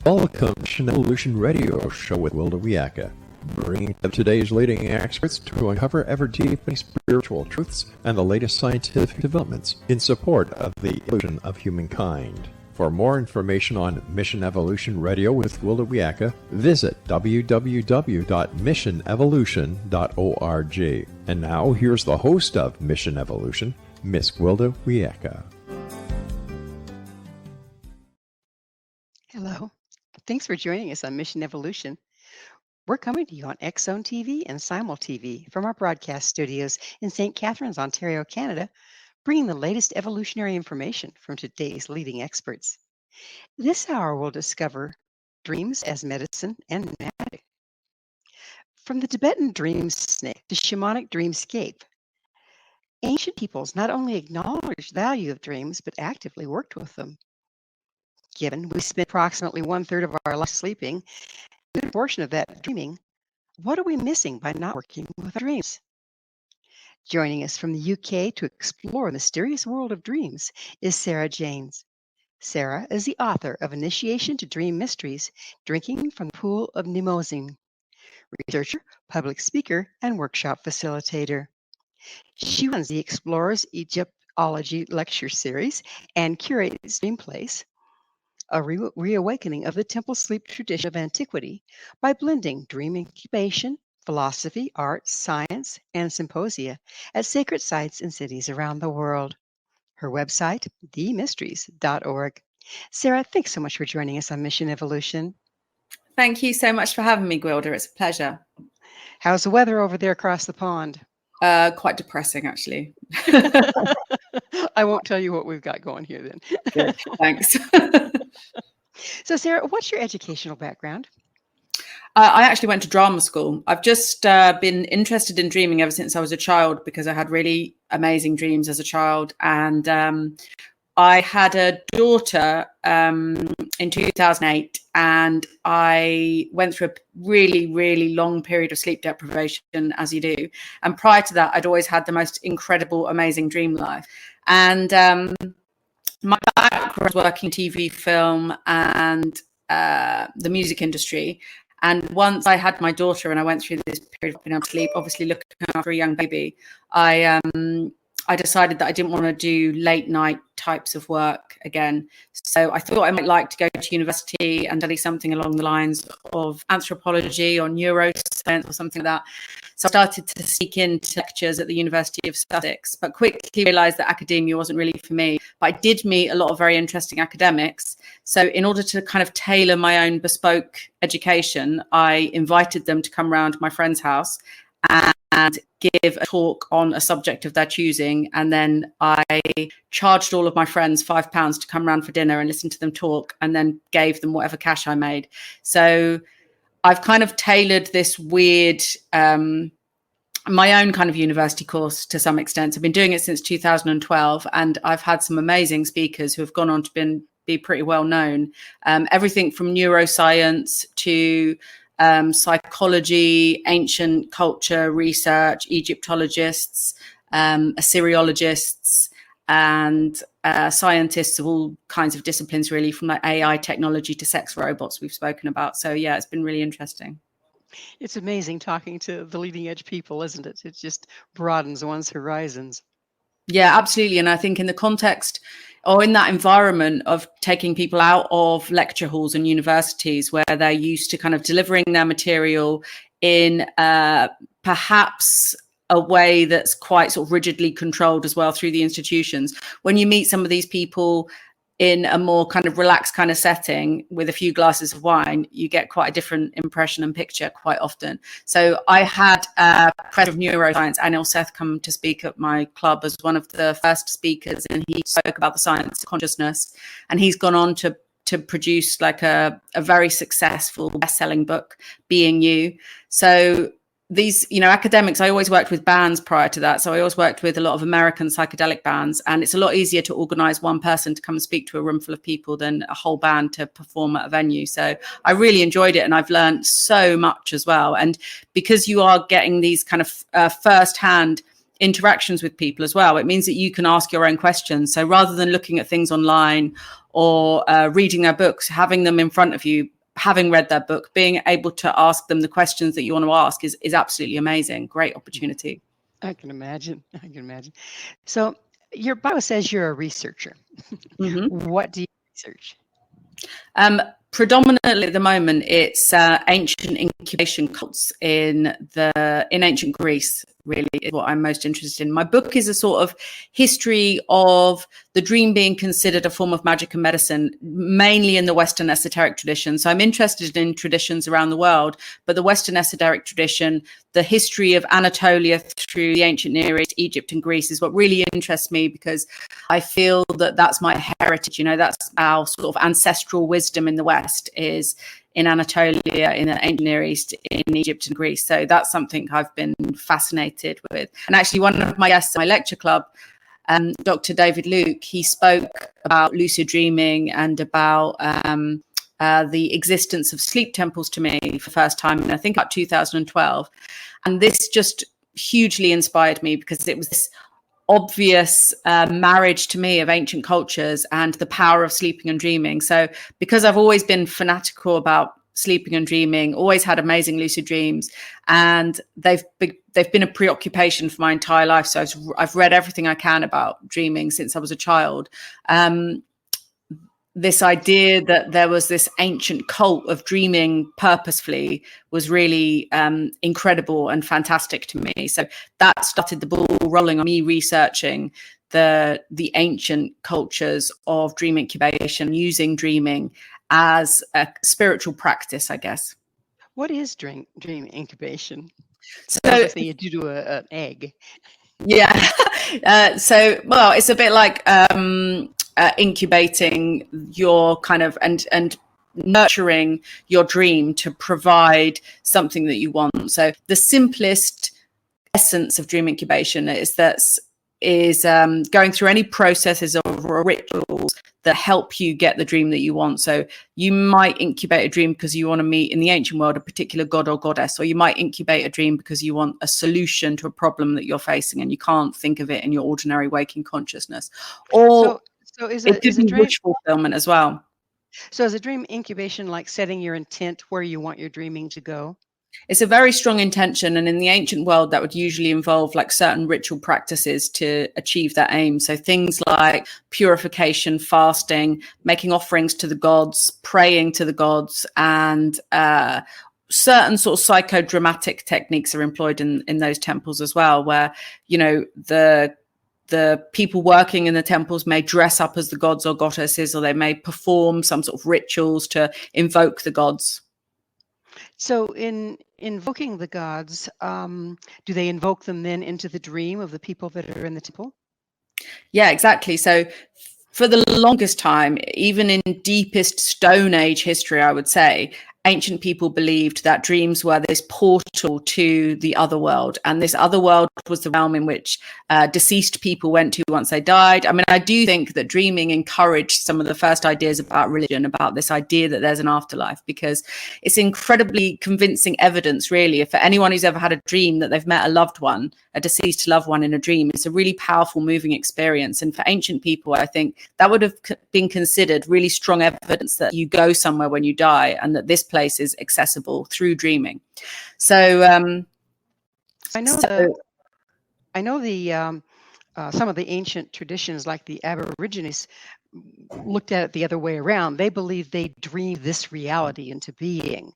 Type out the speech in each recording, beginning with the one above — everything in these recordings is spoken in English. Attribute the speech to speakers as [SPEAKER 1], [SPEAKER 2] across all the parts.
[SPEAKER 1] Welcome to Mission Evolution Radio Show with Gwilda Wiyaka, bringing up today's leading experts to uncover ever-deepening spiritual truths and the latest scientific developments in support of the evolution of humankind. For more information on Mission Evolution Radio with Gwilda Wiyaka, visit www.missionevolution.org. And now, here's the host of Mission Evolution, Miss Gwilda Wiyaka.
[SPEAKER 2] Hello. Thanks for joining us on Mission Evolution. We're coming to you on X-Zone TV and Simul TV from our broadcast studios in St. Catharines, Ontario, Canada, bringing the latest evolutionary information from today's leading experts. This hour we'll discover dreams as medicine and magic. From the Tibetan dream snake to shamanic dreamscape, ancient peoples not only acknowledged the value of dreams, but actively worked with them. Given we spend approximately 1/3 of our life sleeping, a good portion of that dreaming, what are we missing by not working with our dreams? Joining us from the UK to explore the mysterious world of dreams is Sarah JANES. Sarah is the author of Initiation to Dream Mysteries, Drinking from the Pool of Mnemosyne, researcher, public speaker, and workshop facilitator. She runs the Explorers Egyptology lecture series and curates Dream Place, a reawakening of the temple sleep tradition of antiquity by blending dream incubation, philosophy, art, science, and symposia at sacred sites in cities around the world. Her website, themysteries.org. Sarah, thanks so much for joining us on Mission Evolution.
[SPEAKER 3] Thank you so much for having me, Gwilda. It's a pleasure.
[SPEAKER 2] How's the weather over there across the pond?
[SPEAKER 3] Quite depressing, actually.
[SPEAKER 2] I won't tell you what we've got going here then.
[SPEAKER 3] Good, thanks.
[SPEAKER 2] So, Sarah, what's your educational background?
[SPEAKER 3] I actually went to drama school. I've just been interested in dreaming ever since I was a child because I had really amazing dreams as a child. And I had a daughter in 2008, and I went through a really, really long period of sleep deprivation, as you do. And prior to that, I'd always had the most incredible, amazing dream life. And my background was working TV, film, and the music industry. And once I had my daughter and I went through this period of being able to sleep, obviously looking after a young baby, I decided that I didn't want to do late night types of work again. So I thought I might like to go to university and study something along the lines of anthropology or neuroscience or something like that. So I started to sneak into lectures at the University of Sussex, but quickly realized that academia wasn't really for me. But I did meet a lot of very interesting academics. So in order to kind of tailor my own bespoke education, I invited them to come round my friend's house and give a talk on a subject of their choosing. And then I charged all of my friends £5 to come round for dinner and listen to them talk, and then gave them whatever cash I made. So I've kind of tailored this weird, my own kind of university course to some extent. I've been doing it since 2012, and I've had some amazing speakers who have gone on to be pretty well known. Everything from neuroscience to psychology, ancient culture research, Egyptologists, Assyriologists, and scientists of all kinds of disciplines, really, from like AI technology to sex robots we've spoken about. So yeah, it's been really interesting.
[SPEAKER 2] It's amazing talking to the leading edge people, isn't it? It just broadens one's horizons.
[SPEAKER 3] Yeah, absolutely. And I think in the context or in that environment of taking people out of lecture halls and universities where they're used to kind of delivering their material in perhaps a way that's quite sort of rigidly controlled as well through the institutions. When you meet some of these people in a more kind of relaxed kind of setting with a few glasses of wine, you get quite a different impression and picture quite often. So I had Professor of Neuroscience, Anil Seth, come to speak at my club as one of the first speakers, and he spoke about the science of consciousness. And he's gone on to produce like a very successful best-selling book, Being You. So these, academics, I always worked with bands prior to that. So I always worked with a lot of American psychedelic bands, and it's a lot easier to organize one person to come and speak to a room full of people than a whole band to perform at a venue. So I really enjoyed it, and I've learned so much as well. And because you are getting these kind of firsthand interactions with people as well. It means that you can ask your own questions. So rather than looking at things online or reading their books, having them in front of you, having read their book, being able to ask them the questions that you want to ask is absolutely amazing. Great opportunity.
[SPEAKER 2] I can imagine. So your bio says you're a researcher.
[SPEAKER 3] Mm-hmm.
[SPEAKER 2] What do you research?
[SPEAKER 3] Predominantly at the moment, it's ancient incubation cults in ancient Greece. Really, is what I'm most interested in. My book is a sort of history of the dream being considered a form of magic and medicine, mainly in the Western esoteric tradition. So I'm interested in traditions around the world, but the Western esoteric tradition, the history of Anatolia through the ancient Near East, Egypt and Greece is what really interests me, because I feel that that's my heritage. You know, that's our sort of ancestral wisdom in the West, is in Anatolia, in the ancient Near East, in Egypt and Greece. So that's something I've been fascinated with. And actually, one of my guests at my lecture club, Dr. David Luke, he spoke about lucid dreaming and about the existence of sleep temples to me for the first time in, I think, about 2012. And this just hugely inspired me, because it was this obvious marriage to me of ancient cultures and the power of sleeping and dreaming. So because I've always been fanatical about sleeping and dreaming, always had amazing lucid dreams, and they've been a preoccupation for my entire life. So I've read everything I can about dreaming since I was a child. This idea that there was this ancient cult of dreaming purposefully was really incredible and fantastic to me. So that started the ball rolling on me researching the ancient cultures of dream incubation, using dreaming as a spiritual practice, I guess.
[SPEAKER 2] What is dream incubation?
[SPEAKER 3] So
[SPEAKER 2] obviously you do an egg.
[SPEAKER 3] Yeah. Well, it's a bit like incubating your kind of and nurturing your dream to provide something that you want. So the simplest essence of dream incubation is going through any processes or rituals that help you get the dream that you want. So you might incubate a dream because you want to meet, in the ancient world, a particular god or goddess, or you might incubate a dream because you want a solution to a problem that you're facing and you can't think of it in your ordinary waking consciousness. Or
[SPEAKER 2] so is
[SPEAKER 3] it could
[SPEAKER 2] a
[SPEAKER 3] be
[SPEAKER 2] dream
[SPEAKER 3] wish fulfillment as well.
[SPEAKER 2] So is a dream incubation like setting your intent where you want your dreaming to go?
[SPEAKER 3] It's a very strong intention, and in the ancient world that would usually involve like certain ritual practices to achieve that aim. So things like purification, fasting, making offerings to the gods, praying to the gods, and certain sort of psychodramatic techniques are employed in those temples as well, where, you know, the people working in the temples may dress up as the gods or goddesses, or they may perform some sort of rituals to invoke the gods.
[SPEAKER 2] So in invoking the gods, do they invoke them then into the dream of the people that are in the temple?
[SPEAKER 3] Yeah, exactly. So for the longest time, even in deepest Stone Age history, I would say, ancient people believed that dreams were this portal to the other world. And this other world was the realm in which deceased people went to once they died. I mean, I do think that dreaming encouraged some of the first ideas about religion, about this idea that there's an afterlife, because it's incredibly convincing evidence, really, for anyone who's ever had a dream that they've met a loved one, a deceased loved one in a dream. It's a really powerful, moving experience. And for ancient people, I think that would have been considered really strong evidence that you go somewhere when you die, and that this place is accessible through dreaming. So
[SPEAKER 2] I know some of the ancient traditions, like the Aborigines, looked at it the other way around. They believe they dream this reality into being.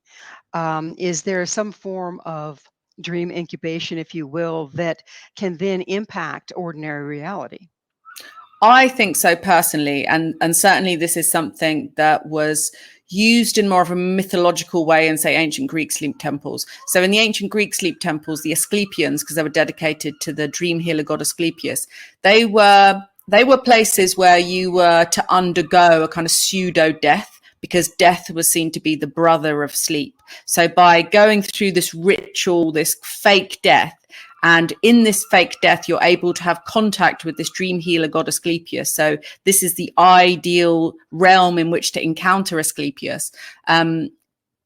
[SPEAKER 2] Is there some form of dream incubation, if you will, that can then impact ordinary reality?
[SPEAKER 3] I think so personally, and certainly this is something that was used in more of a mythological way in, say, ancient Greek sleep temples. So in the ancient Greek sleep temples, the Asclepians, because they were dedicated to the dream healer god Asclepius, they were places where you were to undergo a kind of pseudo death, because death was seen to be the brother of sleep. So by going through this ritual, this fake death, and in this fake death, you're able to have contact with this dream healer god Asclepius. So this is the ideal realm in which to encounter Asclepius.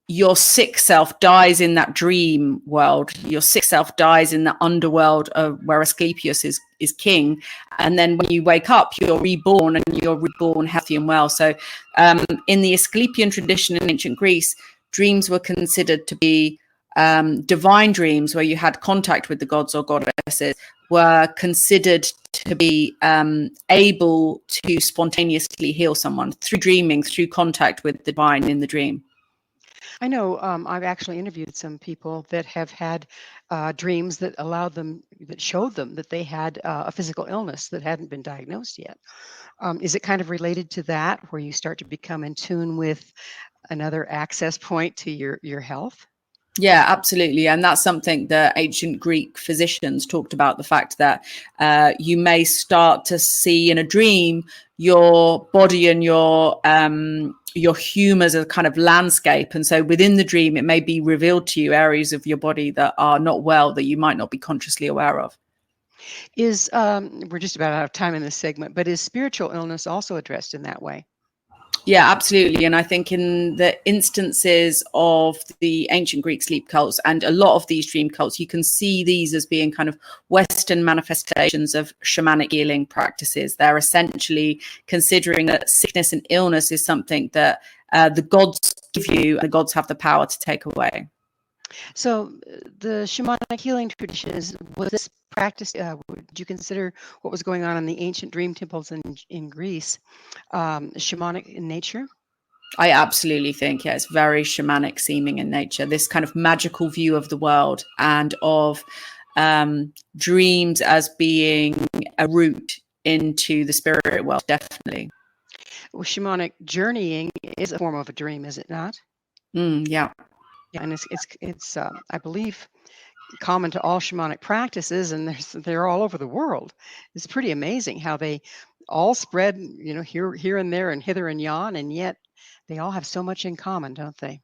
[SPEAKER 3] your sick self dies in that dream world. Your sick self dies in the underworld where Asclepius is king. And then when you wake up, you're reborn, and you're reborn healthy and well. So in the Asclepian tradition in ancient Greece, dreams were considered to be divine dreams where you had contact with the gods or goddesses, were considered to be able to spontaneously heal someone through dreaming, through contact with the divine in the dream.
[SPEAKER 2] I know I've actually interviewed some people that have had dreams that showed them that they had a physical illness that hadn't been diagnosed yet. Is it kind of related to that, where you start to become in tune with another access point to your health?
[SPEAKER 3] Yeah, absolutely. And that's something that ancient Greek physicians talked about, the fact that you may start to see in a dream your body and your hum as a kind of landscape. And so within the dream, it may be revealed to you areas of your body that are not well, that you might not be consciously aware of.
[SPEAKER 2] We're just about out of time in this segment, but is spiritual illness also addressed in that way?
[SPEAKER 3] Yeah, absolutely. And I think in the instances of the ancient Greek sleep cults and a lot of these dream cults, you can see these as being kind of Western manifestations of shamanic healing practices. They're essentially considering that sickness and illness is something that the gods give you, and the gods have the power to take away.
[SPEAKER 2] So the shamanic healing traditions, was this practice, would you consider what was going on in the ancient dream temples in Greece shamanic in nature?
[SPEAKER 3] I absolutely think, yeah, it's very shamanic seeming in nature, this kind of magical view of the world and of dreams as being a route into the spirit world, definitely.
[SPEAKER 2] Well, shamanic journeying is a form of a dream, is it not?
[SPEAKER 3] Yeah.
[SPEAKER 2] Yeah, and it's I believe common to all shamanic practices, and they're all over the world. It's pretty amazing how they all spread, here and there and hither and yon, and yet they all have so much in common, don't they?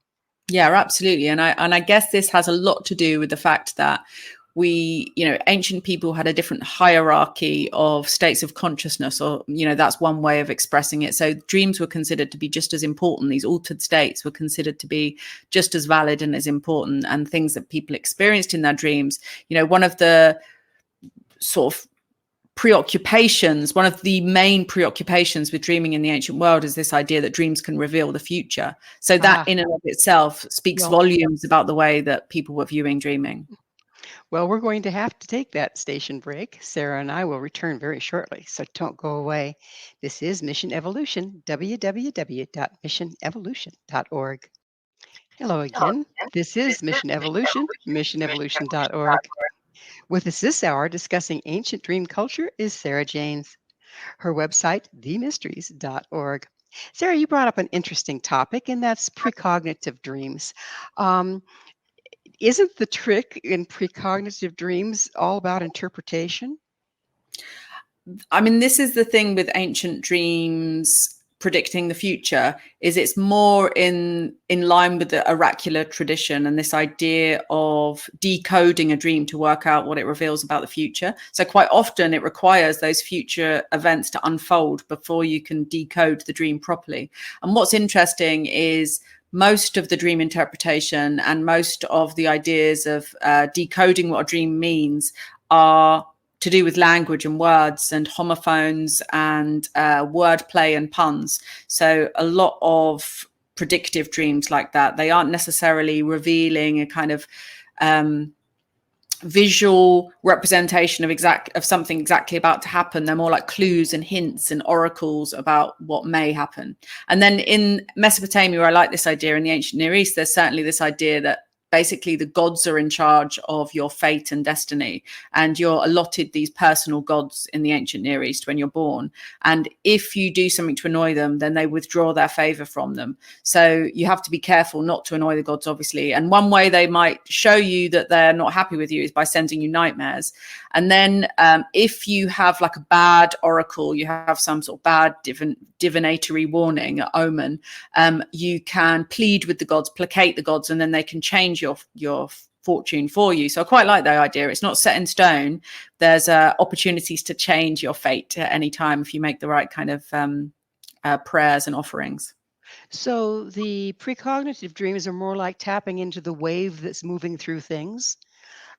[SPEAKER 3] Yeah, absolutely. And I guess this has a lot to do with the fact that ancient people had a different hierarchy of states of consciousness, or, that's one way of expressing it. So dreams were considered to be just as important. These altered states were considered to be just as valid and as important, and things that people experienced in their dreams. One of the sort of one of the main preoccupations with dreaming in the ancient world is this idea that dreams can reveal the future. So that in and of itself speaks volumes about the way that people were viewing dreaming.
[SPEAKER 2] Well, we're going to have to take that station break. Sarah and I will return very shortly, so don't go away. This is Mission Evolution, www.missionevolution.org. Hello again. This is Mission Evolution, missionevolution.org. With us this hour discussing ancient dream culture is Sarah Janes. Her website, themysteries.org. Sarah, you brought up an interesting topic, and that's precognitive dreams. Isn't the trick in precognitive dreams all about interpretation?
[SPEAKER 3] I mean, this is the thing with ancient dreams predicting the future, is it's more in line with the oracular tradition and this idea of decoding a dream to work out what it reveals about the future. So quite often it requires those future events to unfold before you can decode the dream properly. And what's interesting is most of the dream interpretation and most of the ideas of decoding what a dream means are to do with language and words and homophones and wordplay and puns. So a lot of predictive dreams like that, they aren't necessarily revealing a kind of visual representation of something exactly about to happen. They're more like clues and hints and oracles about what may happen. And then in Mesopotamia, where I like this idea, in the ancient Near East, there's certainly this idea that basically the gods are in charge of your fate and destiny, and you're allotted these personal gods in the ancient Near East when you're born. And if you do something to annoy them, then they withdraw their favor from them. So you have to be careful not to annoy the gods, obviously. And one way they might show you that they're not happy with you is by sending you nightmares. And then if you have like a bad oracle, you have some sort of bad divinatory warning, omen, you can plead with the gods, placate the gods, and then they can change your fortune for you. So I quite like that idea. It's not set in stone. There's opportunities to change your fate at any time if you make the right kind of prayers and offerings.
[SPEAKER 2] So the precognitive dreams are more like tapping into the wave that's moving through things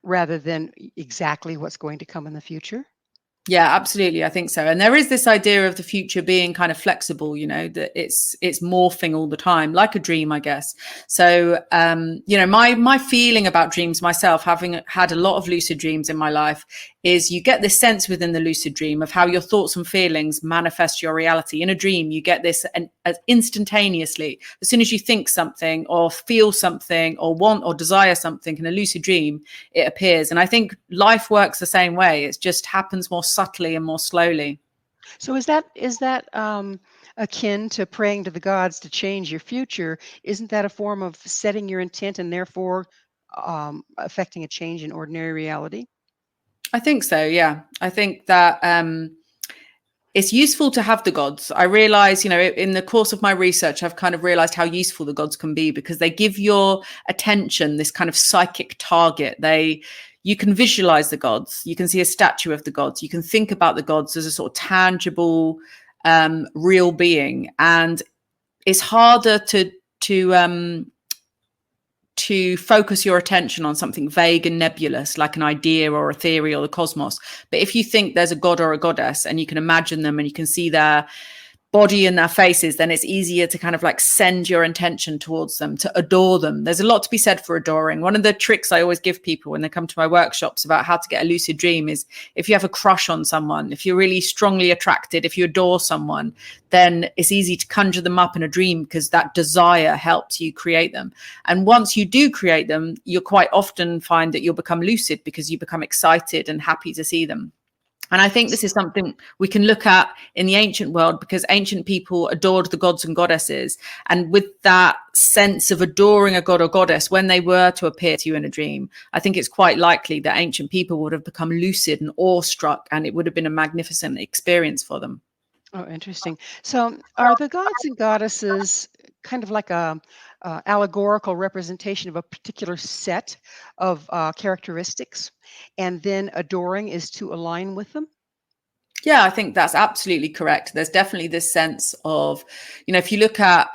[SPEAKER 2] rather than exactly what's going to come in the future.
[SPEAKER 3] Yeah, absolutely. I think so. And there is this idea of the future being kind of flexible, that it's morphing all the time, like a dream, I guess. So, my feeling about dreams myself, having had a lot of lucid dreams in my life, is you get this sense within the lucid dream of how your thoughts and feelings manifest your reality. In a dream, you get this instantaneously. As soon as you think something or feel something or want or desire something in a lucid dream, it appears. And I think life works the same way. It just happens more subtly and more slowly.
[SPEAKER 2] So is that akin to praying to the gods to change your future? Isn't that a form of setting your intent and therefore affecting a change in ordinary reality?
[SPEAKER 3] I think so. Yeah. I think that it's useful to have the gods. I realize, in the course of my research, I've kind of realized how useful the gods can be because they give your attention this kind of psychic target. You can visualize the gods. You can see a statue of the gods. You can think about the gods as a sort of tangible, real being. And it's harder to focus your attention on something vague and nebulous, like an idea or a theory or the cosmos. But if you think there's a god or a goddess and you can imagine them and you can see their body and their faces, then it's easier to kind of like send your intention towards them, to adore them. There's a lot to be said for adoring. One of the tricks I always give people when they come to my workshops about how to get a lucid dream is if you have a crush on someone, if you're really strongly attracted, if you adore someone, then it's easy to conjure them up in a dream because that desire helps you create them. And once you do create them, you'll quite often find that you'll become lucid because you become excited and happy to see them. And I think this is something we can look at in the ancient world because ancient people adored the gods and goddesses. And with that sense of adoring a god or goddess, when they were to appear to you in a dream, I think it's quite likely that ancient people would have become lucid and awestruck, and it would have been a magnificent experience for them.
[SPEAKER 2] Oh, interesting. So are the gods and goddesses kind of like a allegorical representation of a particular set of characteristics, and then adoring is to align with them?
[SPEAKER 3] Yeah, I think that's absolutely correct. There's definitely this sense of, if you look at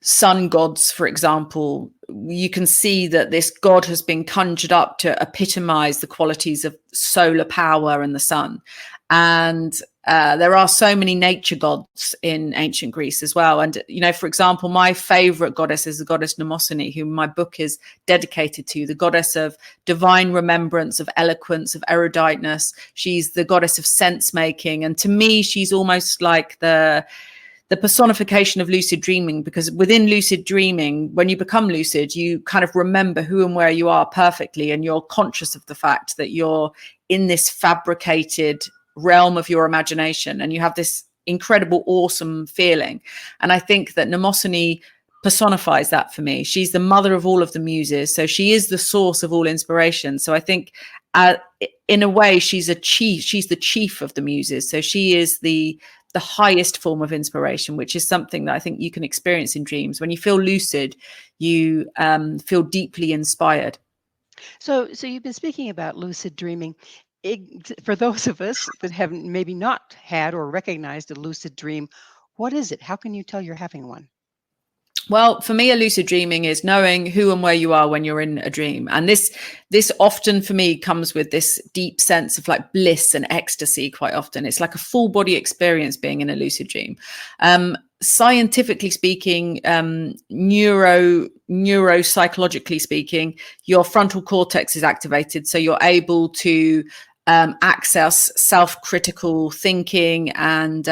[SPEAKER 3] sun gods, for example, you can see that this god has been conjured up to epitomize the qualities of solar power and the sun. And there are so many nature gods in ancient Greece as well. And, for example, my favorite goddess is the goddess Mnemosyne, whom my book is dedicated to, the goddess of divine remembrance, of eloquence, of eruditeness. She's the goddess of sense making. And to me, she's almost like the personification of lucid dreaming, because within lucid dreaming, when you become lucid, you kind of remember who and where you are perfectly. And you're conscious of the fact that you're in this fabricated realm of your imagination, and you have this incredible, awesome feeling. And I think that Mnemosyne personifies that for me. She's the mother of all of the muses, so she is the source of all inspiration. So I think in a way she's the chief of the muses, so she is the highest form of inspiration, which is something that I think you can experience in dreams. When you feel lucid, you feel deeply inspired.
[SPEAKER 2] So you've been speaking about lucid dreaming. For those of us that haven't maybe not had or recognized a lucid dream, what is it? How can you tell you're having one?
[SPEAKER 3] Well, for me, a lucid dreaming is knowing who and where you are when you're in a dream. And this often for me comes with this deep sense of like bliss and ecstasy. Quite often it's like a full body experience being in a lucid dream. Scientifically speaking, neuropsychologically speaking, your frontal cortex is activated. So you're able to access self-critical thinking and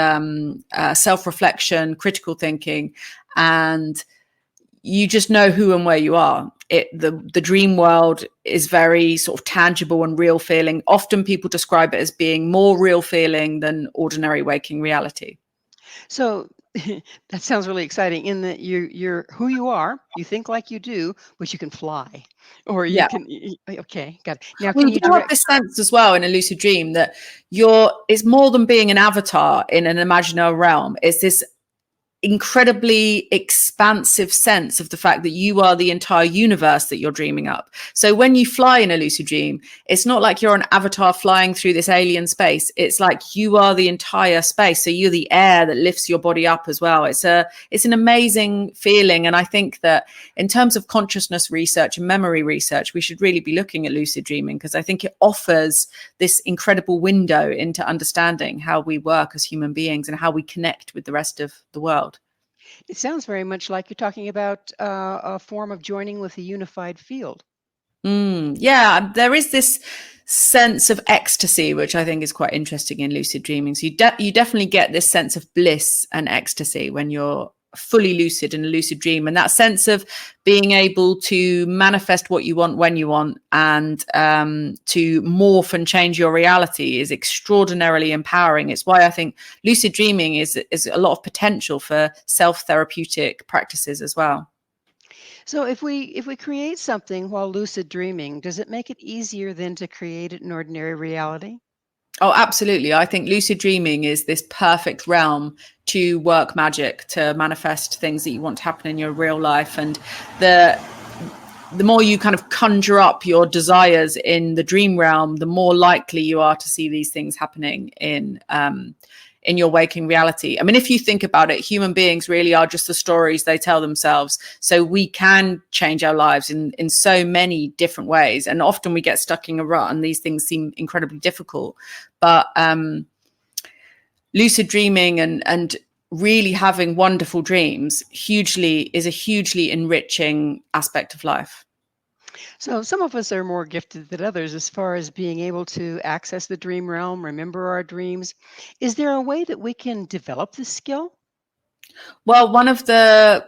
[SPEAKER 3] self-reflection, critical thinking, and you just know who and where you are. The dream world is very sort of tangible and real feeling. Often people describe it as being more real feeling than ordinary waking reality.
[SPEAKER 2] So that sounds really exciting in that you're who you are, you think like you do, but you can fly, or you can. Okay, got it. Now, can you
[SPEAKER 3] have this sense as well in a lucid dream that it's more than being an avatar in an imaginary realm? It's this incredibly expansive sense of the fact that you are the entire universe that you're dreaming up. So when you fly in a lucid dream, it's not like you're an avatar flying through this alien space. It's like you are the entire space. So you're the air that lifts your body up as well. It's an amazing feeling. And I think that in terms of consciousness research and memory research, we should really be looking at lucid dreaming, because I think it offers this incredible window into understanding how we work as human beings and how we connect with the rest of the world.
[SPEAKER 2] It sounds very much like you're talking about a form of joining with a unified field.
[SPEAKER 3] Yeah, there is this sense of ecstasy, which I think is quite interesting in lucid dreaming. So you definitely get this sense of bliss and ecstasy when you're fully lucid in a lucid dream, and that sense of being able to manifest what you want when you want, and to morph and change your reality is extraordinarily empowering. It's why I think lucid dreaming is a lot of potential for self-therapeutic practices as well.
[SPEAKER 2] So if we create something while lucid dreaming, does it make it easier then to create it in ordinary reality?
[SPEAKER 3] Oh, absolutely. I think lucid dreaming is this perfect realm to work magic, to manifest things that you want to happen in your real life. And the more you kind of conjure up your desires in the dream realm, the more likely you are to see these things happening in your waking reality. I mean, if you think about it, human beings really are just the stories they tell themselves. So we can change our lives in so many different ways. And often we get stuck in a rut and these things seem incredibly difficult. But lucid dreaming and really having wonderful dreams is a hugely enriching aspect of life.
[SPEAKER 2] So some of us are more gifted than others as far as being able to access the dream realm, remember our dreams. Is there a way that we can develop this skill?
[SPEAKER 3] Well, one of the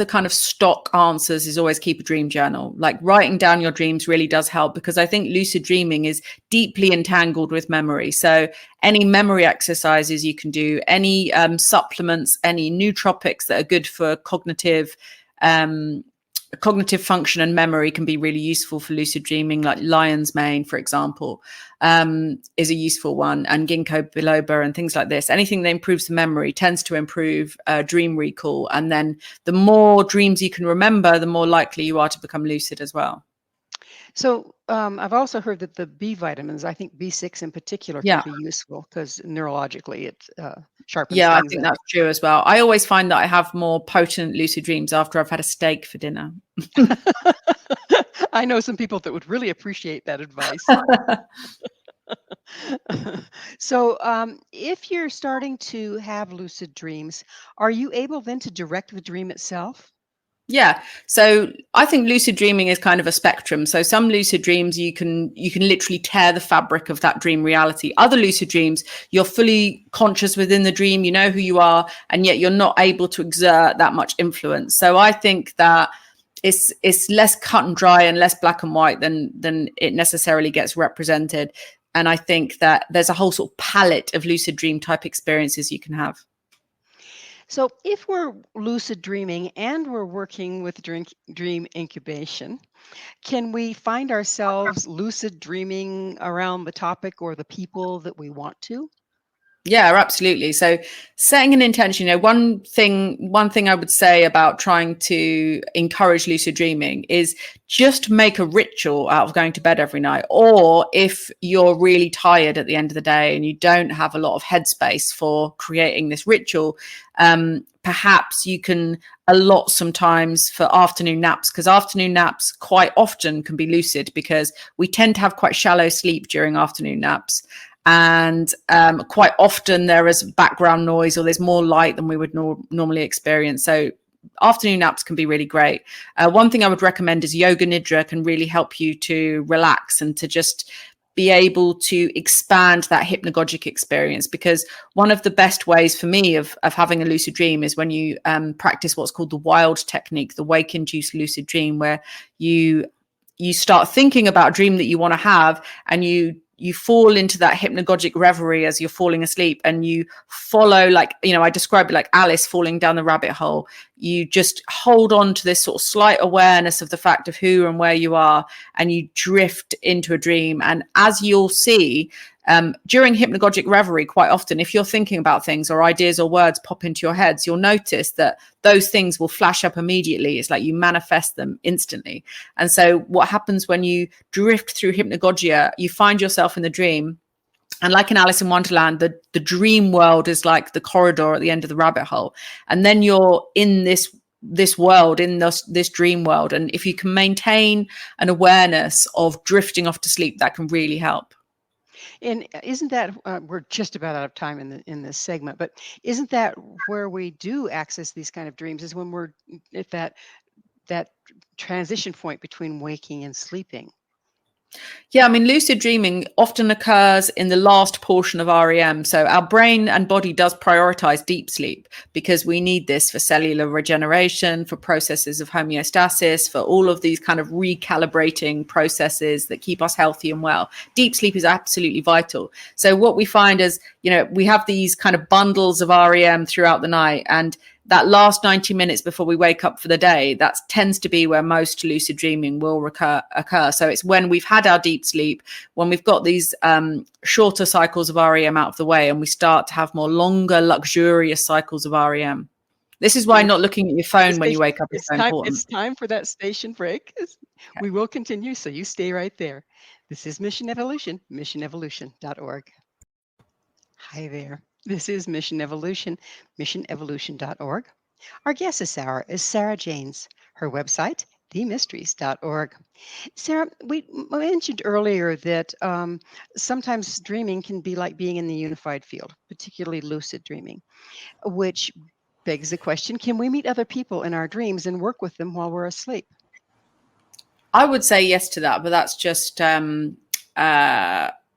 [SPEAKER 3] kind of stock answers is always keep a dream journal. Like writing down your dreams really does help, because I think lucid dreaming is deeply entangled with memory. So any memory exercises you can do, any supplements, any nootropics that are good for cognitive function and memory can be really useful for lucid dreaming, like lion's mane, for example, is a useful one, and ginkgo biloba and things like this. Anything that improves the memory tends to improve dream recall. And then the more dreams you can remember, the more likely you are to become lucid as well.
[SPEAKER 2] So I've also heard that the B vitamins, I think B6 in particular,
[SPEAKER 3] Yeah.
[SPEAKER 2] can be useful because neurologically it sharpens
[SPEAKER 3] Yeah, I
[SPEAKER 2] things
[SPEAKER 3] think
[SPEAKER 2] up.
[SPEAKER 3] that's true as well. I always find that I have more potent lucid dreams after I've had a steak for dinner.
[SPEAKER 2] I know some people that would really appreciate that advice. So if you're starting to have lucid dreams, are you able then to direct the dream itself?
[SPEAKER 3] Yeah. So I think lucid dreaming is kind of a spectrum. So some lucid dreams, you can literally tear the fabric of that dream reality. Other lucid dreams, you're fully conscious within the dream, you know who you are, and yet you're not able to exert that much influence. So I think that it's less cut and dry and less black and white than it necessarily gets represented. And I think that there's a whole sort of palette of lucid dream type experiences you can have.
[SPEAKER 2] So if we're lucid dreaming and we're working with dream incubation, can we find ourselves lucid dreaming around the topic or the people that we want to?
[SPEAKER 3] Yeah, absolutely. So setting an intention, one thing I would say about trying to encourage lucid dreaming is just make a ritual out of going to bed every night. Or if you're really tired at the end of the day and you don't have a lot of headspace for creating this ritual, perhaps you can allot some times for afternoon naps, because afternoon naps quite often can be lucid, because we tend to have quite shallow sleep during afternoon naps. And quite often there is background noise or there's more light than we would normally experience. So afternoon naps can be really great. One thing I would recommend is yoga nidra can really help you to relax and to just be able to expand that hypnagogic experience. Because one of the best ways for me of having a lucid dream is when you practice what's called the wild technique, the wake-induced lucid dream, where you start thinking about a dream that you want to have, and you fall into that hypnagogic reverie as you're falling asleep, and you follow, like, I describe it like Alice falling down the rabbit hole. You just hold on to this sort of slight awareness of the fact of who and where you are, and you drift into a dream. And as you'll see, During hypnagogic reverie, quite often, if you're thinking about things or ideas or words pop into your heads, you'll notice that those things will flash up immediately. It's like you manifest them instantly. And so what happens when you drift through hypnagogia, you find yourself in the dream. And like in Alice in Wonderland, the dream world is like the corridor at the end of the rabbit hole. And then you're in this world, in this dream world. And if you can maintain an awareness of drifting off to sleep, that can really help.
[SPEAKER 2] And isn't that we're just about out of time in this segment, but isn't that where we do access these kind of dreams, is when we're at that transition point between waking and sleeping?
[SPEAKER 3] Yeah, I mean, lucid dreaming often occurs in the last portion of REM. So our brain and body does prioritize deep sleep because we need this for cellular regeneration, for processes of homeostasis, for all of these kind of recalibrating processes that keep us healthy and well. Deep sleep is absolutely vital. So what we find is, we have these kind of bundles of REM throughout the night, and that last 90 minutes before we wake up for the day, that tends to be where most lucid dreaming will occur. So it's when we've had our deep sleep, when we've got these shorter cycles of REM out of the way, and we start to have more longer, luxurious cycles of REM. This is why not looking at your phone when you wake up is so important.
[SPEAKER 2] It's time for that station break. Okay. We will continue, so you stay right there. This is Mission Evolution, missionevolution.org. Hi there. This is Mission Evolution, missionevolution.org. Our guest this hour is Sarah Janes. Her website, themysteries.org. Sarah, we mentioned earlier that sometimes dreaming can be like being in the unified field, particularly lucid dreaming, which begs the question, can we meet other people in our dreams and work with them while we're asleep?
[SPEAKER 3] I would say yes to that, but that's just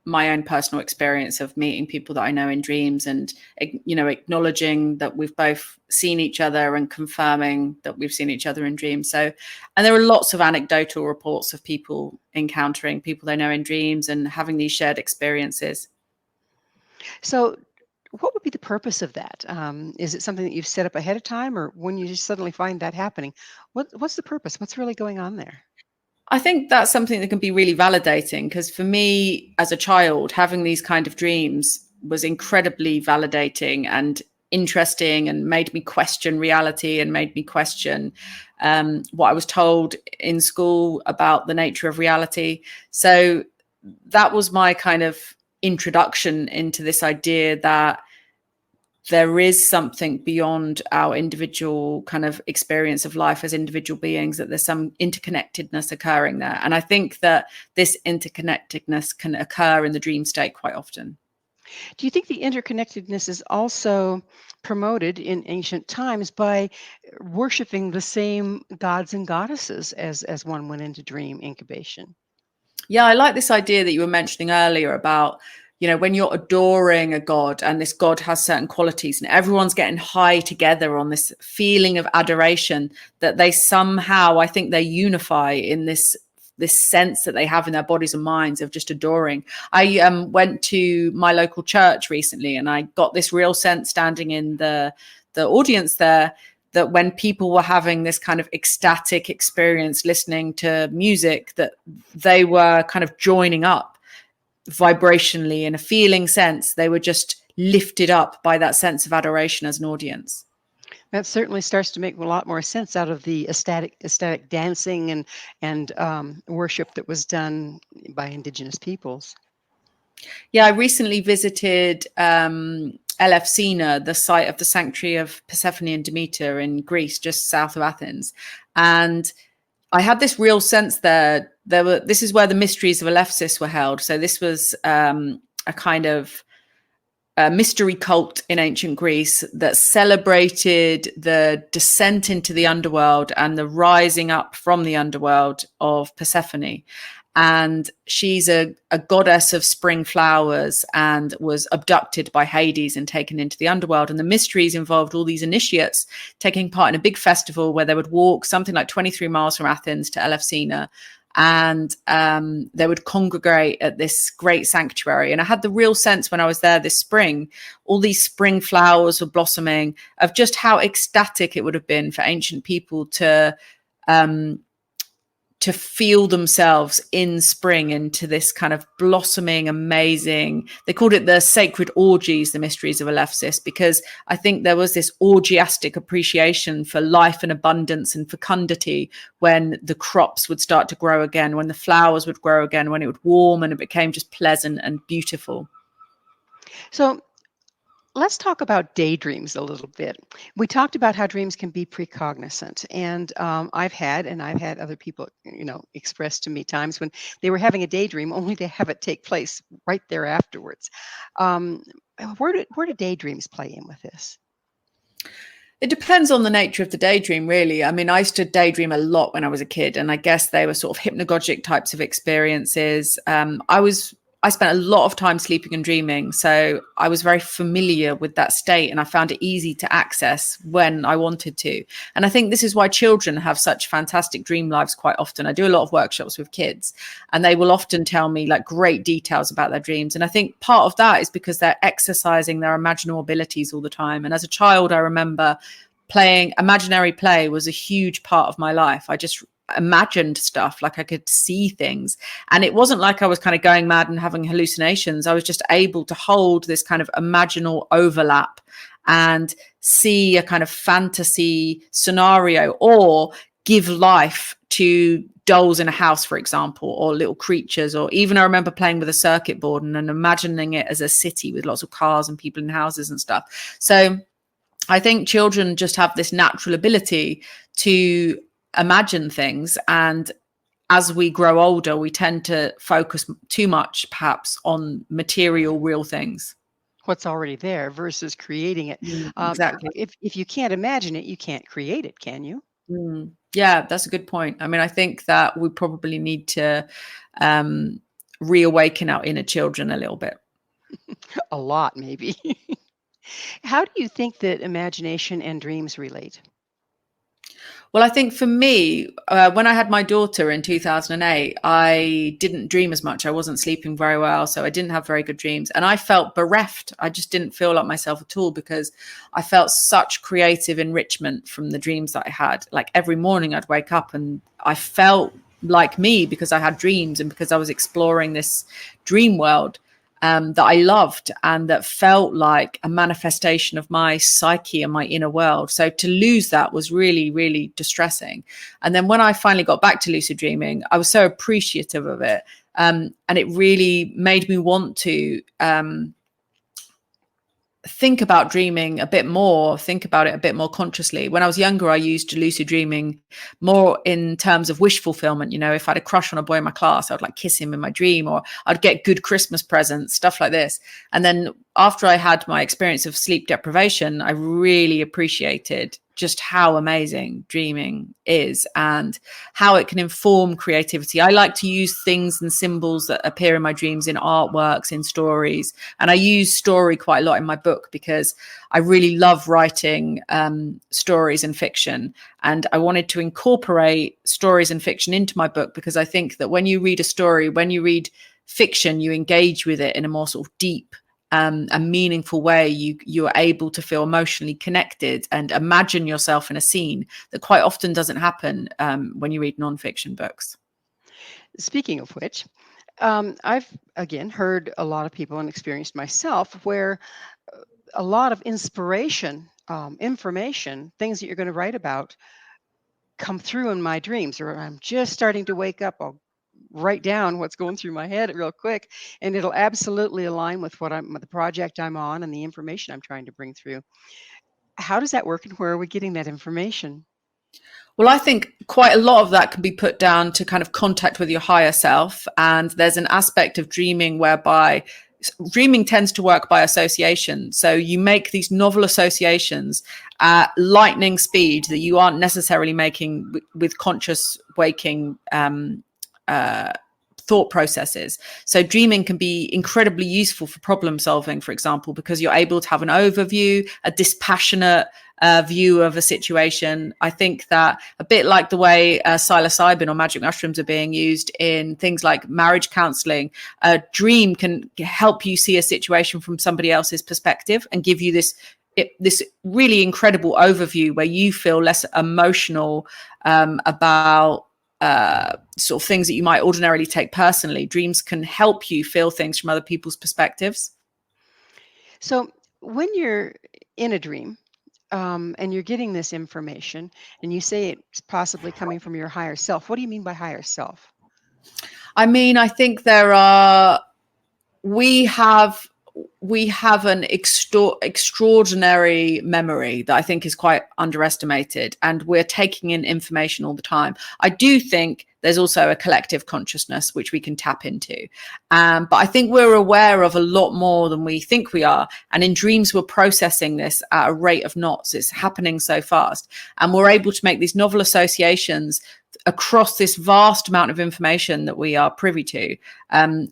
[SPEAKER 3] my own personal experience of meeting people that I know in dreams, and acknowledging that we've both seen each other and confirming that we've seen each other in dreams. So, and there are lots of anecdotal reports of people encountering people they know in dreams and having these shared experiences. So
[SPEAKER 2] what would be the purpose of that? Is it something that you've set up ahead of time, or when you just suddenly find that happening? What's the purpose? What's really going on there?
[SPEAKER 3] I think that's something that can be really validating, because for me as a child, having these kind of dreams was incredibly validating and interesting, and made me question reality and made me question what I was told in school about the nature of reality. So that was my kind of introduction into this idea that there is something beyond our individual kind of experience of life as individual beings, that there's some interconnectedness occurring there. And I think that this interconnectedness can occur in the dream state quite often.
[SPEAKER 2] Do you think the interconnectedness is also promoted in ancient times by worshiping the same gods and goddesses as one went into dream incubation?
[SPEAKER 3] Yeah, I like this idea that you were mentioning earlier about, when you're adoring a god and this god has certain qualities and everyone's getting high together on this feeling of adoration, that they somehow, I think they unify in this sense that they have in their bodies and minds of just adoring. I went to my local church recently, and I got this real sense standing in the audience there that when people were having this kind of ecstatic experience listening to music, that they were kind of joining up vibrationally in a feeling sense. They were just lifted up by that sense of adoration as an audience.
[SPEAKER 2] That certainly starts to make a lot more sense out of the ecstatic dancing and worship that was done by indigenous peoples.
[SPEAKER 3] Yeah, I recently visited Elefsina, the site of the sanctuary of Persephone and Demeter in Greece, just south of Athens. And I had this real sense there. This is where the mysteries of Elefsis were held. So this was a kind of mystery cult in ancient Greece that celebrated the descent into the underworld and the rising up from the underworld of Persephone. And she's a goddess of spring flowers and was abducted by Hades and taken into the underworld. And the mysteries involved all these initiates taking part in a big festival where they would walk something like 23 miles from Athens to Elefsina. And they would congregate at this great sanctuary. And I had the real sense when I was there this spring, all these spring flowers were blossoming, of just how ecstatic it would have been for ancient people to to feel themselves in spring into this kind of blossoming, amazing, they called it the sacred orgies, the mysteries of Alephsis, because I think there was this orgiastic appreciation for life and abundance and fecundity when the crops would start to grow again, when the flowers would grow again, when it would warm and it became just pleasant and beautiful.
[SPEAKER 2] So let's talk about daydreams a little bit. We talked about how dreams can be precognizant, and I've had other people, express to me times when they were having a daydream, only to have it take place right there afterwards. Where do daydreams play in with this?
[SPEAKER 3] It depends on the nature of the daydream, really. I mean, I used to daydream a lot when I was a kid, and I guess they were sort of hypnagogic types of experiences. I spent a lot of time sleeping and dreaming, so I was very familiar with that state, and I found it easy to access when I wanted to. And I think this is why children have such fantastic dream lives quite often. I do a lot of workshops with kids, and they will often tell me like great details about their dreams. And I think part of that is because they're exercising their imaginal abilities all the time. And as a child, I remember playing imaginary play was a huge part of my life. I just imagined stuff, like I could see things, and it wasn't like I was kind of going mad and having hallucinations. I was just able to hold this kind of imaginal overlap and see a kind of fantasy scenario, or give life to dolls in a house, for example, or little creatures. Or even I remember playing with a circuit board and imagining it as a city with lots of cars and people in houses and stuff. So I think children just have this natural ability to imagine things, and as we grow older we tend to focus too much perhaps on material real things,
[SPEAKER 2] what's already there, versus creating it.
[SPEAKER 3] Exactly.
[SPEAKER 2] If you can't imagine it, you can't create it, can you?
[SPEAKER 3] Yeah, that's a good point. I mean, I think that we probably need to reawaken our inner children a little bit.
[SPEAKER 2] A lot, maybe. How do you think that imagination and dreams relate?
[SPEAKER 3] Well, I think for me, when I had my daughter in 2008, I didn't dream as much. I wasn't sleeping very well, so I didn't have very good dreams. And I felt bereft. I just didn't feel like myself at all, because I felt such creative enrichment from the dreams that I had. Like every morning I'd wake up and I felt like me, because I had dreams and because I was exploring this dream world that I loved and that felt like a manifestation of my psyche and my inner world. So to lose that was really, really distressing. And then when I finally got back to lucid dreaming, I was so appreciative of it. And it really made me want to think about dreaming a bit more, think about it a bit more consciously. When I was younger, I used lucid dreaming more in terms of wish fulfillment. If I had a crush on a boy in my class, I would like kiss him in my dream, or I'd get good Christmas presents, stuff like this. And then after I had my experience of sleep deprivation, I really appreciated just how amazing dreaming is and how it can inform creativity. I like to use things and symbols that appear in my dreams in artworks, in stories. And I use story quite a lot in my book because I really love writing stories and fiction. And I wanted to incorporate stories and fiction into my book because I think that when you read a story, when you read fiction, you engage with it in a more sort of deep a meaningful way. You are able to feel emotionally connected and imagine yourself in a scene that quite often doesn't happen when you read nonfiction books.
[SPEAKER 2] Speaking of which, I've again heard a lot of people and experienced myself where a lot of inspiration, information, things that you're going to write about come through in my dreams, or I'm just starting to wake up. I'll write down what's going through my head real quick, and it'll absolutely align with the project I'm on and the information I'm trying to bring through. How does that work, and where are we getting that information?
[SPEAKER 3] Well, I think quite a lot of that can be put down to kind of contact with your higher self. And there's an aspect of dreaming whereby dreaming tends to work by association. So you make these novel associations at lightning speed that you aren't necessarily making with conscious waking thought processes. So dreaming can be incredibly useful for problem solving, for example, because you're able to have an overview, a dispassionate view of a situation. I think that a bit like the way psilocybin or magic mushrooms are being used in things like marriage counseling, a dream can help you see a situation from somebody else's perspective and give you this really incredible overview where you feel less emotional about sort of things that you might ordinarily take personally. Dreams can help you feel things from other people's perspectives.
[SPEAKER 2] So when you're in a dream, and you're getting this information, and you say it's possibly coming from your higher self, what do you mean by higher self?
[SPEAKER 3] I mean, I think we have an extraordinary memory that I think is quite underestimated, and we're taking in information all the time. I do think there's also a collective consciousness which we can tap into, but I think we're aware of a lot more than we think we are, and in dreams we're processing this at a rate of knots. It's happening so fast, and we're able to make these novel associations across this vast amount of information that we are privy to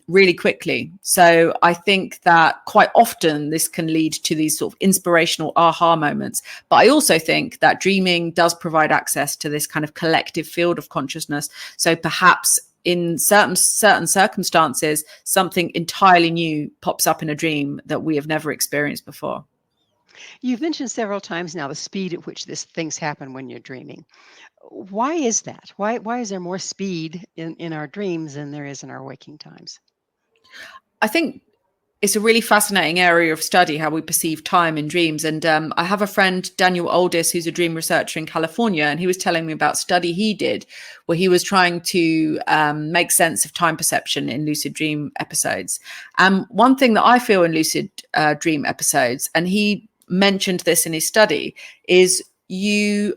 [SPEAKER 3] really quickly. So I think that quite often this can lead to these sort of inspirational aha moments. But I also think that dreaming does provide access to this kind of collective field of consciousness. So perhaps in certain circumstances, something entirely new pops up in a dream that we have never experienced before.
[SPEAKER 2] You've mentioned several times now the speed at which things happen when you're dreaming. Why is that? Why is there more speed in our dreams than there is in our waking times?
[SPEAKER 3] I think it's a really fascinating area of study, how we perceive time in dreams. And I have a friend, Daniel Oldis, who's a dream researcher in California, and he was telling me about a study he did where he was trying to make sense of time perception in lucid dream episodes. One thing that I feel in lucid dream episodes, and he mentioned this in his study, is you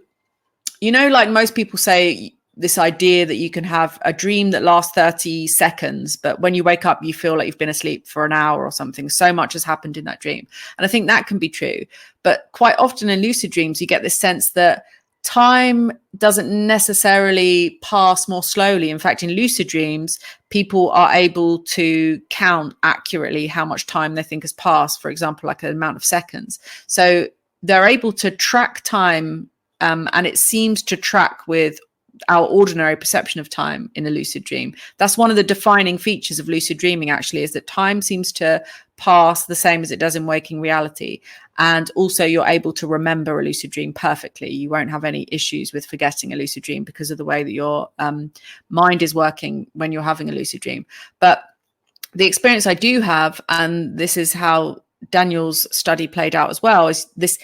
[SPEAKER 3] know, like most people say, this idea that you can have a dream that lasts 30 seconds, but when you wake up, you feel like you've been asleep for an hour or something. So much has happened in that dream. And I think that can be true. But quite often in lucid dreams, you get this sense that time doesn't necessarily pass more slowly. In fact, in lucid dreams, people are able to count accurately how much time they think has passed, for example, like an amount of seconds. So they're able to track time, and it seems to track with our ordinary perception of time in a lucid dream. That's one of the defining features of lucid dreaming, actually, is that time seems to pass the same as it does in waking reality. And also you're able to remember a lucid dream perfectly. You won't have any issues with forgetting a lucid dream because of the way that your mind is working when you're having a lucid dream. But the experience I do have, and this is how Daniel's study played out as well, is this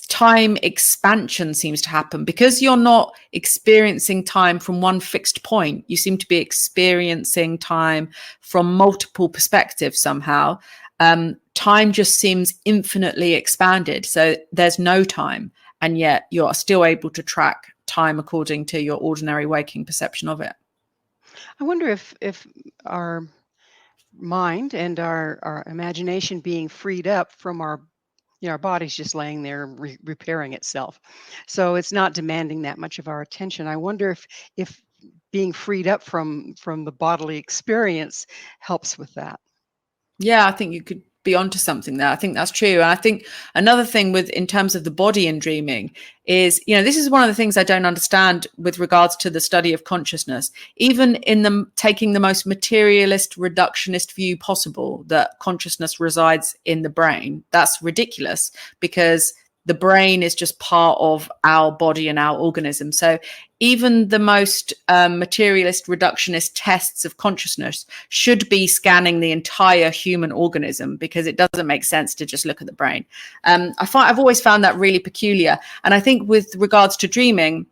[SPEAKER 3] time expansion seems to happen because you're not experiencing time from one fixed point. You seem to be experiencing time from multiple perspectives somehow. Time just seems infinitely expanded. So there's no time, and yet you're still able to track time according to your ordinary waking perception of it.
[SPEAKER 2] I wonder if our mind and our imagination being freed up from our body's just laying there repairing itself. So it's not demanding that much of our attention. I wonder if being freed up from the bodily experience helps with that.
[SPEAKER 3] Yeah, I think you could be onto something there. I think that's true. And I think another thing in terms of the body and dreaming is, this is one of the things I don't understand with regards to the study of consciousness, even in taking the most materialist, reductionist view possible, that consciousness resides in the brain. That's ridiculous, because the brain is just part of our body and our organism. So even the most materialist, reductionist tests of consciousness should be scanning the entire human organism, because it doesn't make sense to just look at the brain. I've always found that really peculiar. And I think with regards to dreaming,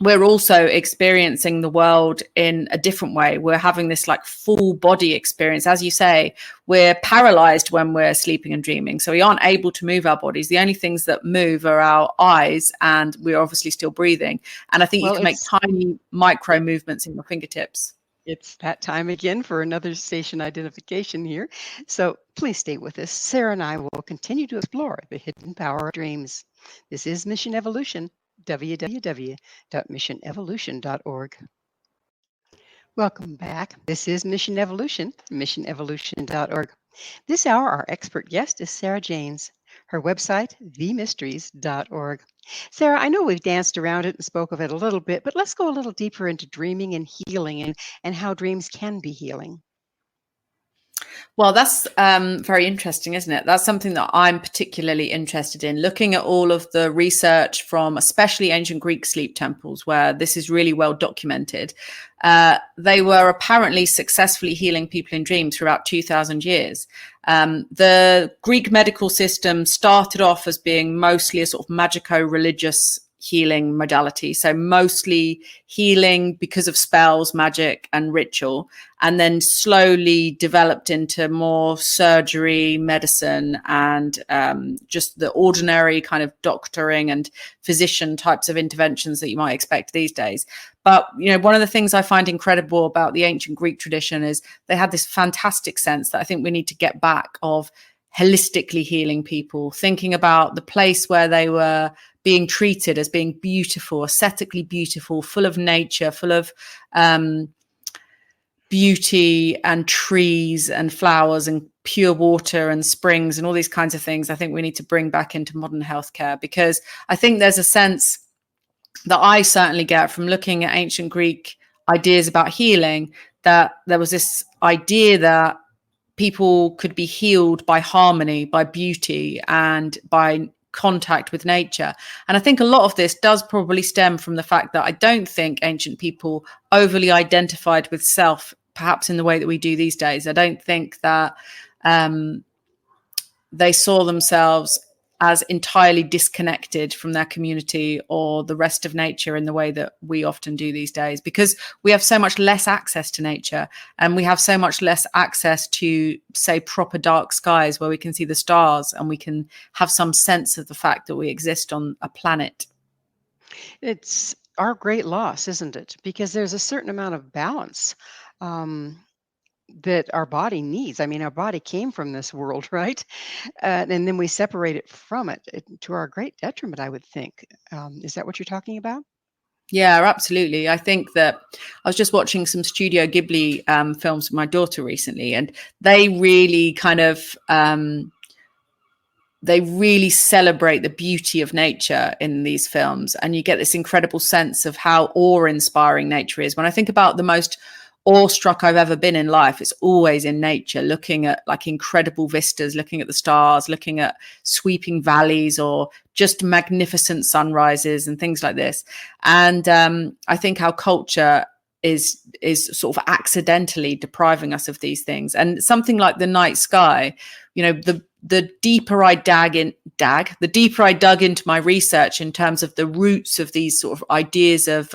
[SPEAKER 3] we're also experiencing the world in a different way. We're having this like full body experience. As you say, we're paralyzed when we're sleeping and dreaming. So we aren't able to move our bodies. The only things that move are our eyes, and we're obviously still breathing. And I think you can make tiny micro movements in your fingertips.
[SPEAKER 2] It's that time again for another station identification here. So please stay with us. Sarah and I will continue to explore the hidden power of dreams. This is Mission Evolution. www.missionevolution.org. Welcome back. This is Mission Evolution, missionevolution.org. This hour, our expert guest is Sarah Janes. Her website, themysteries.org. Sarah, I know we've danced around it and spoke of it a little bit, but let's go a little deeper into dreaming and healing and how dreams can be healing.
[SPEAKER 3] Well, that's very interesting, isn't it? That's something that I'm particularly interested in, looking at all of the research from especially ancient Greek sleep temples, where this is really well documented. They were apparently successfully healing people in dreams throughout 2,000 years. The Greek medical system started off as being mostly a sort of magico-religious healing modality, so mostly healing because of spells, magic and ritual, and then slowly developed into more surgery, medicine, and just the ordinary kind of doctoring and physician types of interventions that you might expect these days. But, you know, one of the things I find incredible about the ancient Greek tradition is they had this fantastic sense that I think we need to get back of holistically healing people, thinking about the place where they were being treated as being beautiful, aesthetically beautiful, full of nature, full of beauty and trees and flowers and pure water and springs and all these kinds of things. I think we need to bring back into modern healthcare, because I think there's a sense that I certainly get from looking at ancient Greek ideas about healing, that there was this idea that people could be healed by harmony, by beauty, and by contact with nature. And I think a lot of this does probably stem from the fact that I don't think ancient people overly identified with self, perhaps in the way that we do these days. I don't think that they saw themselves as entirely disconnected from their community or the rest of nature in the way that we often do these days, because we have so much less access to nature, and we have so much less access to, say, proper dark skies where we can see the stars and we can have some sense of the fact that we exist on a planet.
[SPEAKER 2] It's our great loss, isn't it? Because there's a certain amount of balance that our body needs. I mean, our body came from this world, right? And then we separate it from it, to our great detriment, I would think. Is that what you're talking about?
[SPEAKER 3] Yeah, absolutely. I think that I was just watching some Studio Ghibli films with my daughter recently, and they really kind of they really celebrate the beauty of nature in these films, and you get this incredible sense of how awe-inspiring nature is. When I think about the most awestruck I've ever been in life, it's always in nature, looking at like incredible vistas, looking at the stars, looking at sweeping valleys, or just magnificent sunrises and things like this. And I think our culture is sort of accidentally depriving us of these things. And something like the night sky, you know, the deeper I dug into my research in terms of the roots of these sort of ideas of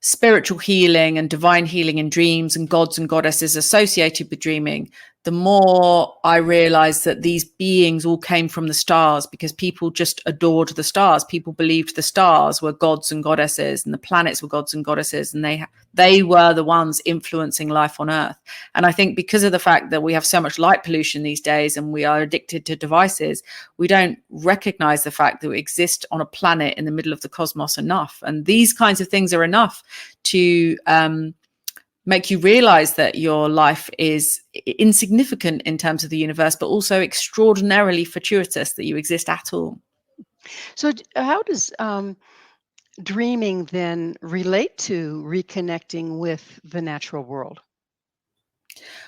[SPEAKER 3] spiritual healing and divine healing in dreams and gods and goddesses associated with dreaming, the more I realized that these beings all came from the stars, because people just adored the stars. People believed the stars were gods and goddesses, and the planets were gods and goddesses, and they were the ones influencing life on Earth. And I think because of the fact that we have so much light pollution these days and we are addicted to devices, we don't recognize the fact that we exist on a planet in the middle of the cosmos enough. And these kinds of things are enough to make you realize that your life is insignificant in terms of the universe, but also extraordinarily fortuitous that you exist at all.
[SPEAKER 2] So, how does dreaming then relate to reconnecting with the natural world?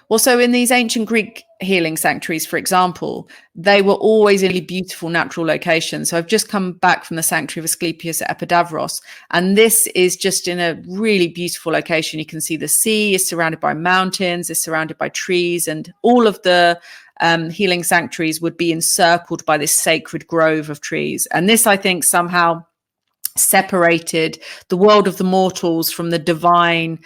[SPEAKER 3] Well, so in these ancient Greek healing sanctuaries, for example, they were always in really beautiful natural locations. So I've just come back from the sanctuary of Asclepius at Epidavros, and this is just in a really beautiful location. You can see the sea is surrounded by mountains, it's surrounded by trees, and all of the healing sanctuaries would be encircled by this sacred grove of trees. And this, I think, somehow separated the world of the mortals from the divine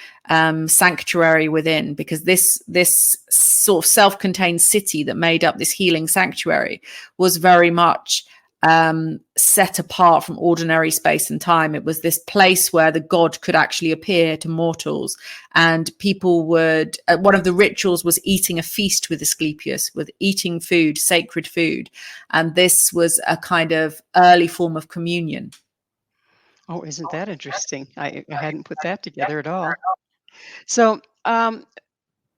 [SPEAKER 3] sanctuary within, because this sort of self-contained city that made up this healing sanctuary was very much set apart from ordinary space and time. It was this place where the god could actually appear to mortals, and people would one of the rituals was eating a feast with Asclepius, with eating food, sacred food, and this was a kind of early form of communion.
[SPEAKER 2] Oh, isn't that interesting? I hadn't put that together at all. So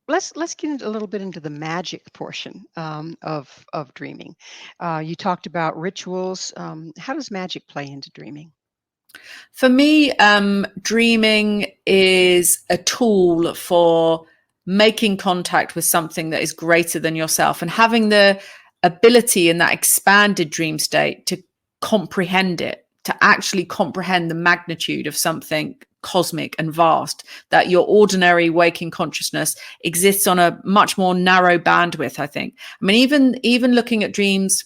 [SPEAKER 2] let's get into a little bit into the magic portion of dreaming. You talked about rituals. How does magic play into dreaming?
[SPEAKER 3] For me, dreaming is a tool for making contact with something that is greater than yourself, and having the ability in that expanded dream state to comprehend it, to actually comprehend the magnitude of something cosmic and vast, that your ordinary waking consciousness exists on a much more narrow bandwidth, I think. I mean, even looking at dreams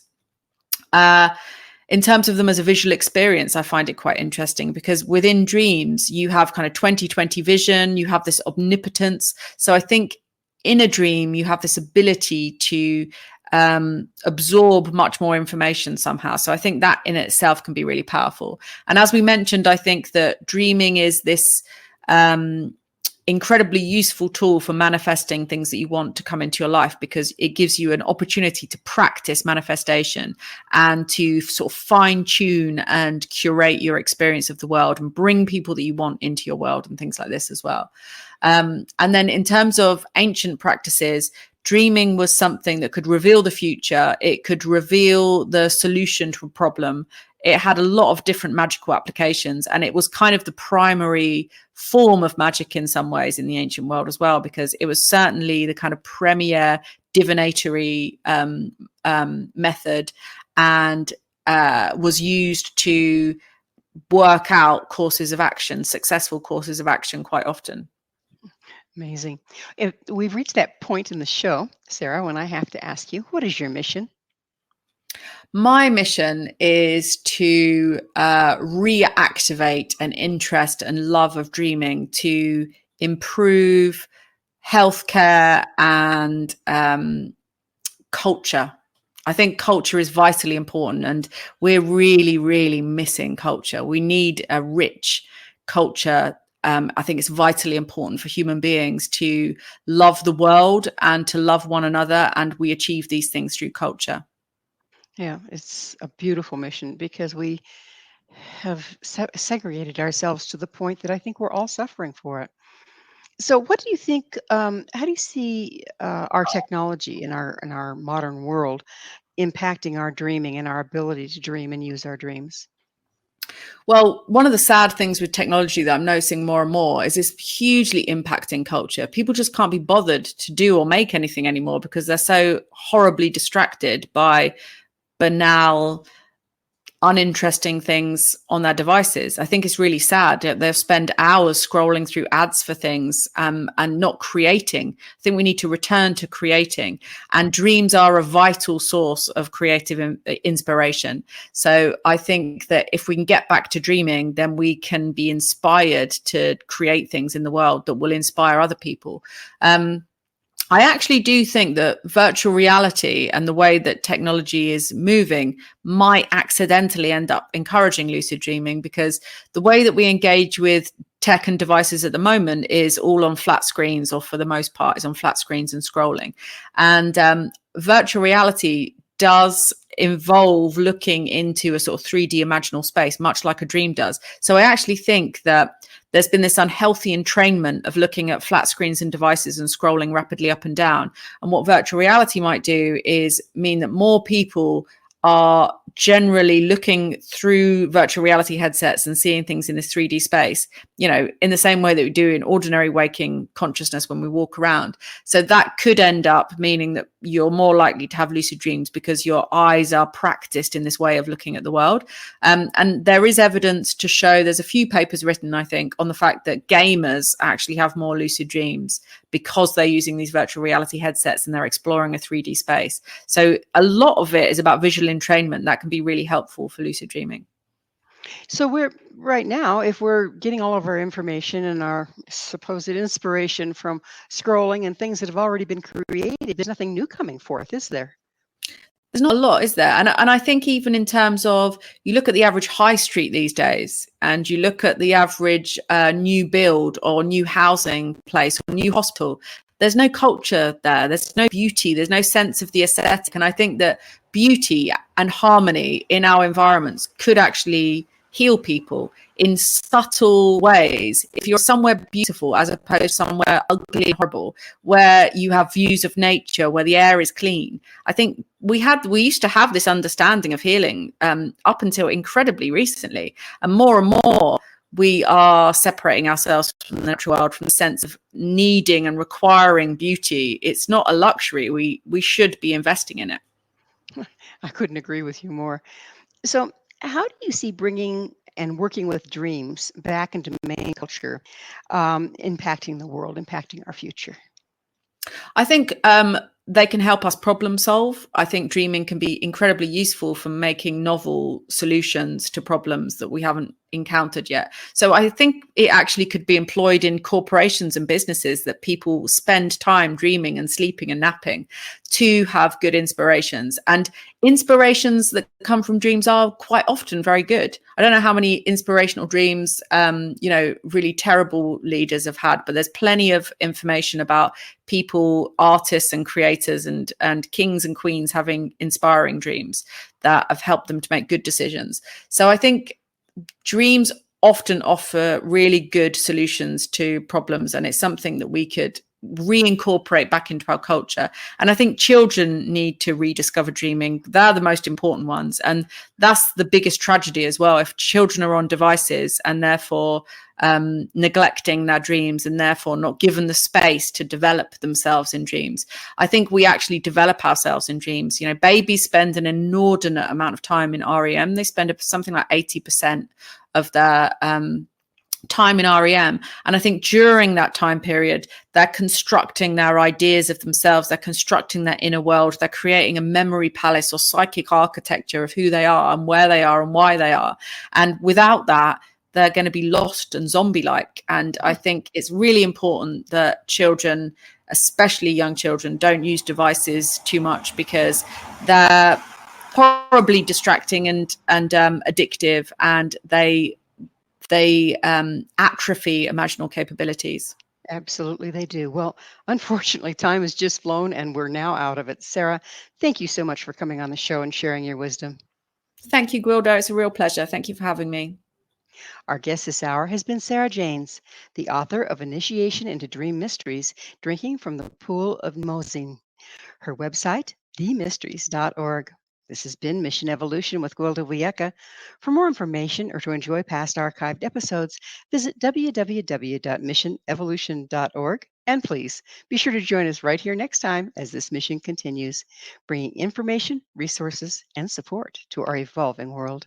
[SPEAKER 3] in terms of them as a visual experience, I find it quite interesting, because within dreams, you have kind of 20/20 vision, you have this omnipotence. So I think in a dream, you have this ability to absorb much more information somehow. So I think that in itself can be really powerful. And as we mentioned, I think that dreaming is this incredibly useful tool for manifesting things that you want to come into your life, because it gives you an opportunity to practice manifestation and to sort of fine tune and curate your experience of the world and bring people that you want into your world and things like this as well. And then in terms of ancient practices, dreaming was something that could reveal the future. It could reveal the solution to a problem. It had a lot of different magical applications, and it was kind of the primary form of magic in some ways in the ancient world as well, because it was certainly the kind of premier divinatory method, and was used to work out courses of action, successful courses of action quite often.
[SPEAKER 2] Amazing. We've reached that point in the show, Sarah, when I have to ask you, what is your mission?
[SPEAKER 3] My mission is to reactivate an interest and love of dreaming, to improve healthcare and culture. I think culture is vitally important, and we're really, really missing culture. We need a rich culture. I think it's vitally important for human beings to love the world and to love one another, and we achieve these things through culture.
[SPEAKER 2] Yeah, it's a beautiful mission, because we have segregated ourselves to the point that I think we're all suffering for it. So what do you think, how do you see our technology in our modern world impacting our dreaming and our ability to dream and use our dreams?
[SPEAKER 3] Well, one of the sad things with technology that I'm noticing more and more is it's hugely impacting culture. People just can't be bothered to do or make anything anymore because they're so horribly distracted by banal, uninteresting things on their devices. I think it's really sad. They'll spend hours scrolling through ads for things and not creating. I think we need to return to creating, and dreams are a vital source of creative inspiration. So I think that if we can get back to dreaming, then we can be inspired to create things in the world that will inspire other people. I actually do think that virtual reality and the way that technology is moving might accidentally end up encouraging lucid dreaming, because the way that we engage with tech and devices at the moment is all on flat screens, or for the most part is on flat screens and scrolling. And virtual reality does involve looking into a sort of 3D imaginal space, much like a dream does. So I actually think that there's been this unhealthy entrainment of looking at flat screens and devices and scrolling rapidly up and down. And what virtual reality might do is mean that more people are generally looking through virtual reality headsets and seeing things in this 3D space, you know, in the same way that we do in ordinary waking consciousness when we walk around. So that could end up meaning that you're more likely to have lucid dreams because your eyes are practiced in this way of looking at the world. And there is evidence to show, there's a few papers written, I think, on the fact that gamers actually have more lucid dreams because they're using these virtual reality headsets and they're exploring a 3D space. So a lot of it is about visual entrainment that can be really helpful for lucid dreaming.
[SPEAKER 2] So we're right now, if we're getting all of our information and our supposed inspiration from scrolling and things that have already been created, there's nothing new coming forth, is there?
[SPEAKER 3] There's not a lot, is there? And I think even in terms of, you look at the average high street these days, and you look at the average new build or new housing place or new hospital, there's no culture there. There's no beauty. There's no sense of the aesthetic. And I think that beauty and harmony in our environments could actually heal people in subtle ways. If you're somewhere beautiful as opposed to somewhere ugly and horrible, where you have views of nature, where the air is clean, I think we used to have this understanding of healing up until incredibly recently, and more we are separating ourselves from the natural world, from the sense of needing and requiring beauty. It's not a luxury. We should be investing in it.
[SPEAKER 2] I couldn't agree with you more. So, how do you see bringing and working with dreams back into main culture impacting the world, impacting our future?
[SPEAKER 3] I think they can help us problem solve. I think dreaming can be incredibly useful for making novel solutions to problems that we haven't encountered yet. So I think it actually could be employed in corporations and businesses, that people spend time dreaming and sleeping and napping to have good inspirations. And inspirations that come from dreams are quite often very good. I don't know how many inspirational dreams, really terrible leaders have had, but there's plenty of information about people, artists and creators and kings and queens having inspiring dreams that have helped them to make good decisions. So I think dreams often offer really good solutions to problems, and it's something that we could reincorporate back into our culture. And I think children need to rediscover dreaming. They're the most important ones, and that's the biggest tragedy as well. If children are on devices and therefore neglecting their dreams, and therefore not given the space to develop themselves in dreams. I think we actually develop ourselves in dreams. You know, babies spend an inordinate amount of time in REM. They spend something like 80% of their time in REM. And I think during that time period, they're constructing their ideas of themselves, they're constructing their inner world, they're creating a memory palace or psychic architecture of who they are and where they are and why they are. And without that, they're going to be lost and zombie-like. And I think it's really important that children, especially young children, don't use devices too much, because they're horribly distracting and addictive, and they atrophy imaginal capabilities.
[SPEAKER 2] Absolutely, they do. Well, unfortunately, time has just flown and we're now out of it. Sarah, thank you so much for coming on the show and sharing your wisdom.
[SPEAKER 3] Thank you, Gwilda. It's a real pleasure. Thank you for having me.
[SPEAKER 2] Our guest this hour has been Sarah Janes, the author of Initiation into Dream Mysteries, Drinking from the Pool of Mozin. Her website, themysteries.org. This has been Mission Evolution with Gwilda Wiyaka. For more information or to enjoy past archived episodes, visit www.missionevolution.org. And please be sure to join us right here next time as this mission continues, bringing information, resources, and support to our evolving world.